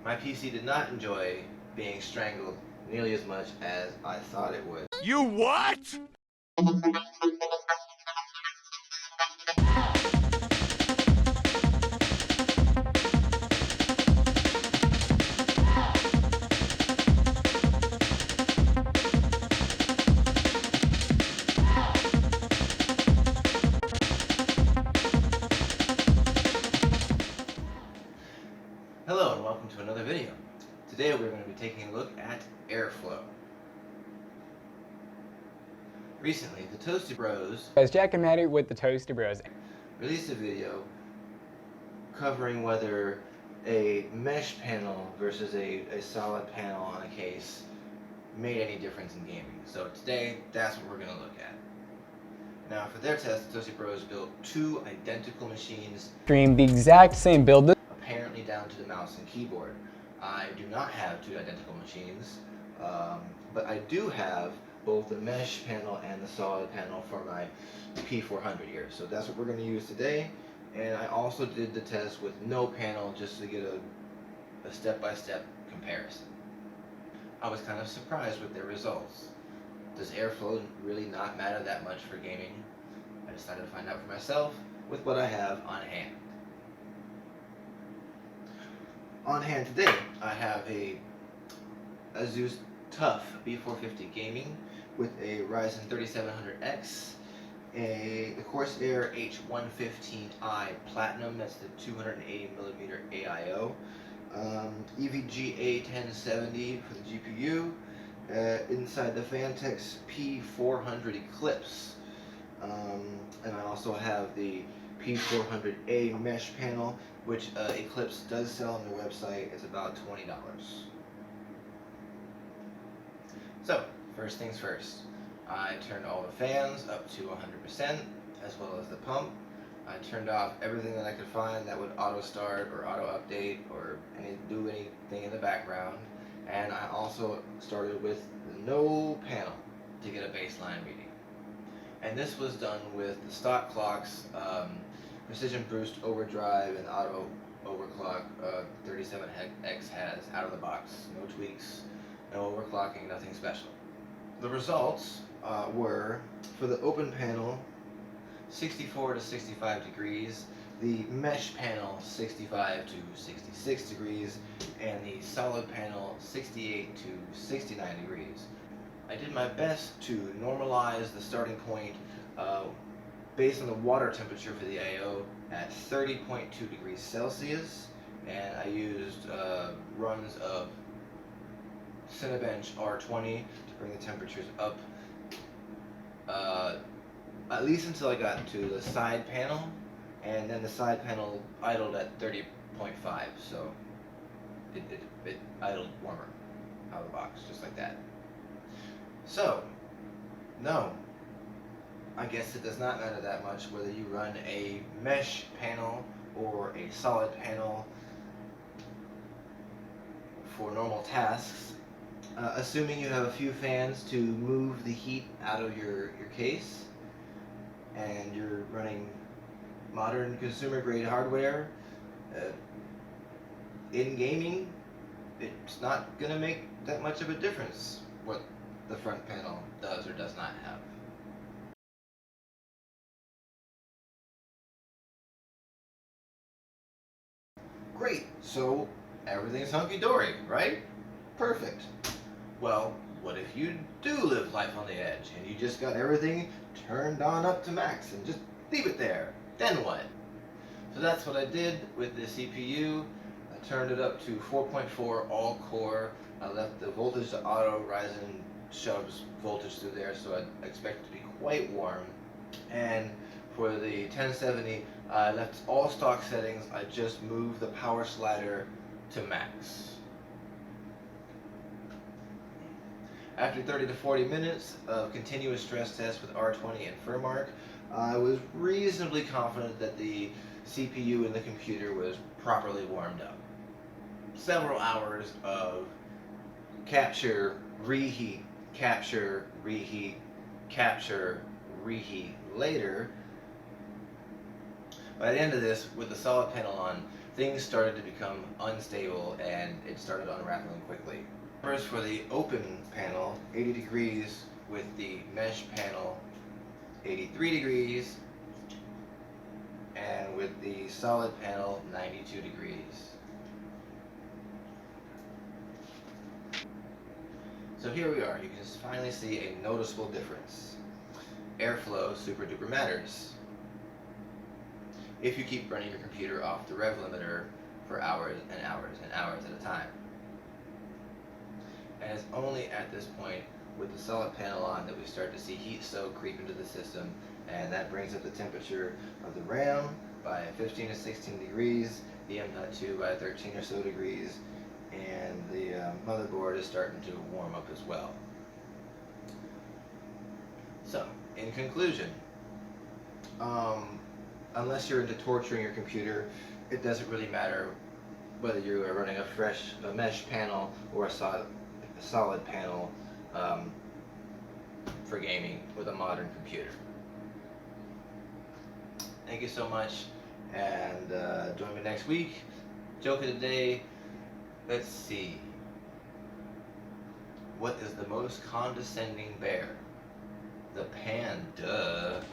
My PC did not enjoy being strangled nearly as much as I thought it would. You what? Hello and welcome to another video. Today we're going to be taking a look at airflow. Recently, the Toasty Bros Guys, Jack and Maddie with the Toasty Bros released a video covering whether a mesh panel versus a solid panel on a case made any difference in gaming. So today, that's what we're going to look at. Now for their test, the Toasty Bros built two identical machines, stream the exact same build. apparently down to the mouse and keyboard. I do not have two identical machines, but I do have both the mesh panel and the solid panel for my P400 here. So that's what we're going to use today. And I also did the test with no panel just to get a step-by-step comparison. I was kind of surprised with their results. Does airflow really not matter that much for gaming? I decided to find out for myself with what I have on hand. On hand today, I have a Asus TUF B450 Gaming with a Ryzen 3700X, the Corsair H115i Platinum, that's the 280mm AIO, EVGA 1070 for the GPU, inside the Vantex P400 Eclipse, and I also have the P400A mesh panel, which Eclipse does sell on their website. It's about $20. So, first things first, I turned all the fans up to 100%, as well as the pump. I turned off everything that I could find that would auto start or auto update or do anything in the background. And I also started with no panel to get a baseline reading. And this was done with the stock clocks, Precision Boost Overdrive and Auto Overclock 37X has out of the box. No tweaks, no overclocking, nothing special. The results were, for the open panel, 64 to 65 degrees, the mesh panel 65 to 66 degrees, and the solid panel 68 to 69 degrees. I did my best to normalize the starting point based on the water temperature for the AO at 30.2 degrees Celsius, and I used runs of Cinebench R20 to bring the temperatures up at least until I got to the side panel, and then the side panel idled at 30.5, so it idled warmer out of the box, just like that. So, no, I guess it does not matter that much whether you run a mesh panel or a solid panel for normal tasks, assuming you have a few fans to move the heat out of your case, and you're running modern consumer grade hardware. In gaming, it's not going to make that much of a difference what the front panel does or does not have. Great, so everything's hunky-dory, right? Perfect. Well, what if you do live life on the edge and you just got everything turned on up to max and just leave it there? Then what? So that's what I did with the CPU. I turned it up to 4.4 all core. I left the voltage to auto. Ryzen shoves voltage through there, so I expect it to be quite warm. And for the 1070, I left all stock settings. I just moved the power slider to max. After 30 to 40 minutes of continuous stress tests with R20 and Furmark, I was reasonably confident that the CPU in the computer was properly warmed up. Several hours of capture, reheat, capture, reheat, capture, reheat later, by the end of this, with the solid panel on, things started to become unstable and it started unraveling quickly. First, for the open panel, 80 degrees, with the mesh panel 83 degrees, and with the solid panel 92 degrees. So here we are, you can finally see a noticeable difference. Airflow super duper matters. If you keep running your computer off the rev limiter for hours and hours and hours at a time. And it's only at this point with the solid panel on that we start to see heat soak creep into the system, and that brings up the temperature of the RAM by 15 to 16 degrees, the M.2 by 13 or so degrees, and the motherboard is starting to warm up as well. So, in conclusion, unless you're into torturing your computer, it doesn't really matter whether you are running a mesh panel or a solid panel for gaming with a modern computer. Thank you so much, and join me next week. Joke of the day, let's see. What is the most condescending bear? The panda.